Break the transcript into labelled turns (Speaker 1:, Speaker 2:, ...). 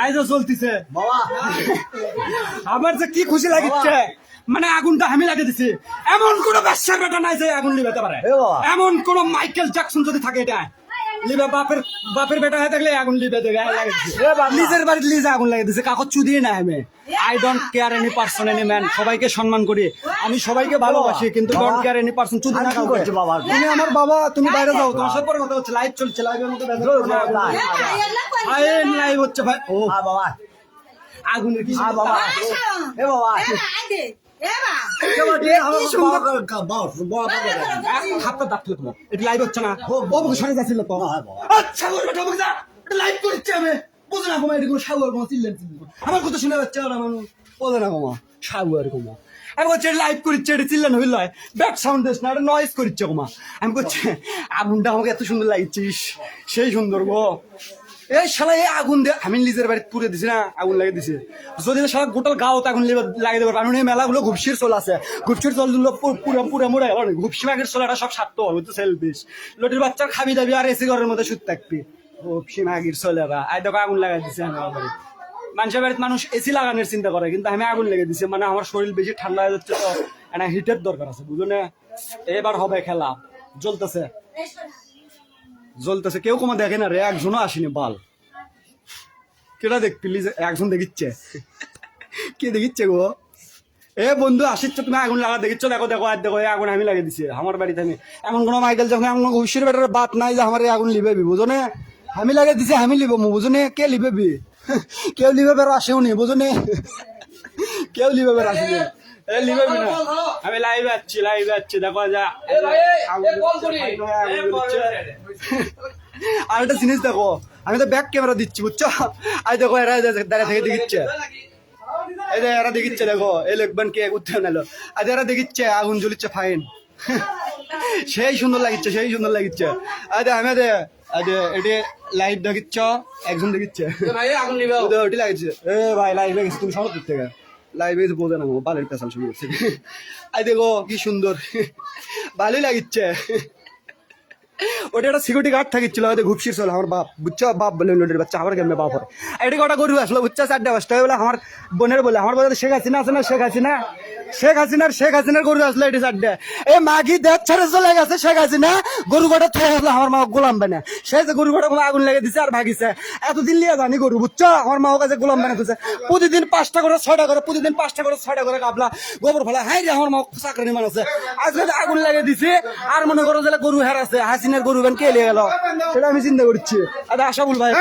Speaker 1: আইজো চলতিছে বাবা, আমার যে কি খুশি লাগিচ্ছে, মানে আগুনটা আমি লাগিয়ে দিছি। এমন কোন ব্যবসার বেটা নাই যে আগুন লিবাতে পারে, এমন কোন মাইকেল জ্যাকসন যদি থাকে এটা লিবা, বাপের বেটা হয়ে থাকলে আগুন লিবে দেবে। নিজের বাড়ির লিজে আগুন লাগিয়ে দিছে, কাগজ চুদিয়ে না আমি। I don't care any person any man, সবাইকে সম্মান করি, আমি সবাইকে ভালোবাসি, কিন্তু ডোন্ট কেয়ার এনি পার্সন চুদি না কাউকে। তুমি আমার বাবা, তুমি বাইরে যাও, তোমার সাথে পরে কথা হচ্ছে, লাইভ চলছে, লাইভের মধ্যে লাইভ হচ্ছে ভাই। ও বাবা, আগুনের কি বাবা, এ বাবা লাইভ হচ্ছে না, সরে যাচ্ছিল তো। লাইভ করছে আমি বোঝো না কমা, এরকম সাগর কমা চিল্লেন, আমার কথা শুনে যাচ্ছে ওরা মানুষ বোঝো না কমা, সাগর কমা। আমি বলছি লাইভ করছে, এটা চিল্লান হইল, ব্যাক সাউন্ড দিস না, এটা নয়েজ করছে কমা। আমি করছি আগুনটা আমাকে এত সুন্দর লাগছিস, সেই সুন্দর গো। এই শালা এই আগুন দিয়ে আমি নিজের বাড়ি পুড়ে দিছি না, আগুন লাগিয়ে দিছি। যদি শালা গোটাল গাঁও আগুন লাগিয়ে দেবে, কারণ এই মেলাগুলো ঘুপসির চল আছে, ঘুপসির চলগুলো পুরা মুড়ে গেল, ঘুপসি মাগের চলাটা সব স্বার্থ হবে তো সেলফিশ। লটির বাচ্চার খাবি দাবি আর এসি ঘরের মধ্যে শুতে থাকবি, ঘুপসি মাগির চলেরা। আই দেখো আগুন লাগাই দিছে আমার বাড়ি। মানুষের বাড়িতে মানুষ এসি লাগানোর চিন্তা করে, কিন্তু আমি আগুন লেগে দিছি, মানে আমার শরীর বেশি ঠান্ডা হয়ে যাচ্ছে তো, একটা হিটের দরকার আছে, বুঝলো না? এবার হবে খেলা, জ্বলতেছে জ্বলতেছে, কেউ কমা দেখে না রে, একজনও আসেনি বাল। কেটা দেখ প্লিজ, একজন দেখিচ্ছে, কে দেখিচ্ছে গো? এ বন্ধু আসিচ্ছ, তুমি আগুন লাগা দেখিচ্ছ, দেখো দেখো আর দেখো, আগুন আমি লাগিয়ে দিছি আমার বাড়িতে। আমি এমন কোনো মাইকেল যখন এমন ঘুষির বেটার বাত নাই যে আমার আগুন লিবেবি, বুঝো না? আমি লাগিয়ে দিছি, আমি লিব, বুঝো না? কে লিবেবি? কেউ লিবে বের আসেও নি, বুঝো না? কেউ লিবে বের আসেনি, লিবেবি না। আমি লাইভে যাচ্ছি, দেখো যা। আর একটা জিনিস দেখো, আমি তো ব্যাক ক্যামেরা দিচ্ছি, বুঝছো? আই দেখো এরা দাঁড়া থেকে দেখিচ্ছে, এই যে এরা দেখিচ্ছে, দেখো এই লোকবান কে উঠতে নালো, আজ এরা দেখিচ্ছে আগুন জ্বলিচ্ছে, ফাইন। সেই সুন্দর লাগিচ্ছে, সেই সুন্দর লাগিচ্ছে। আজ আমি এটি লাইভ দেখিচ্ছ, একজন দেখিচ্ছে ওটি লাগিচ্ছে। এ ভাই লাইভ গেছে, তুমি সব দিক থেকে লাইভে বোঝে না, বালের পেশাল শুরু করছে। আই দেখো কি সুন্দর, ভালোই লাগিচ্ছে। ওটা একটা সিকিউরিটি গার্ড থাকিছিল, হয়তো ঘুপসির চল আমার বাপ, বুঝছো? বাপ বলে লোটের বাচ্চা, আমার কেমনে বাপ হয়। এটি কটা গরু আসলো, বুঝছো? 4টা-5টা বলে আমার বোনের বলে, আমার বলে শেখ হাসিনা আছে না, শেখ হাসিনার গরু আসলো এটি 4টা। এই মাগি দেখ ছেড়ে চলে গেছে শেখ হাসিনা, গরু কটা থেকে আসলো আমার মা গোলাম বানা, সে যে গরু কটা আগুন লেগে দিছে আর ভাগিছে। এতদিন লিয়ে জানি গরু, বুঝছো? আমার মাও কাছে গোলাম বানা দিচ্ছে, প্রতিদিন 5টা করে 6টা করে, প্রতিদিন 5টা করে 6টা করে কাবলা গোবর ফেলা। হ্যাঁ রে, আমার মা চাকরি মান আছে, আজকে আগুন লেগে দিছে। আর মনে করো যে গরু হেরাছে, হাসিনার গরু কে লিয়ে গেল, সেটা আমি চিন্তা করছি। আচ্ছা আশা বল ভাই।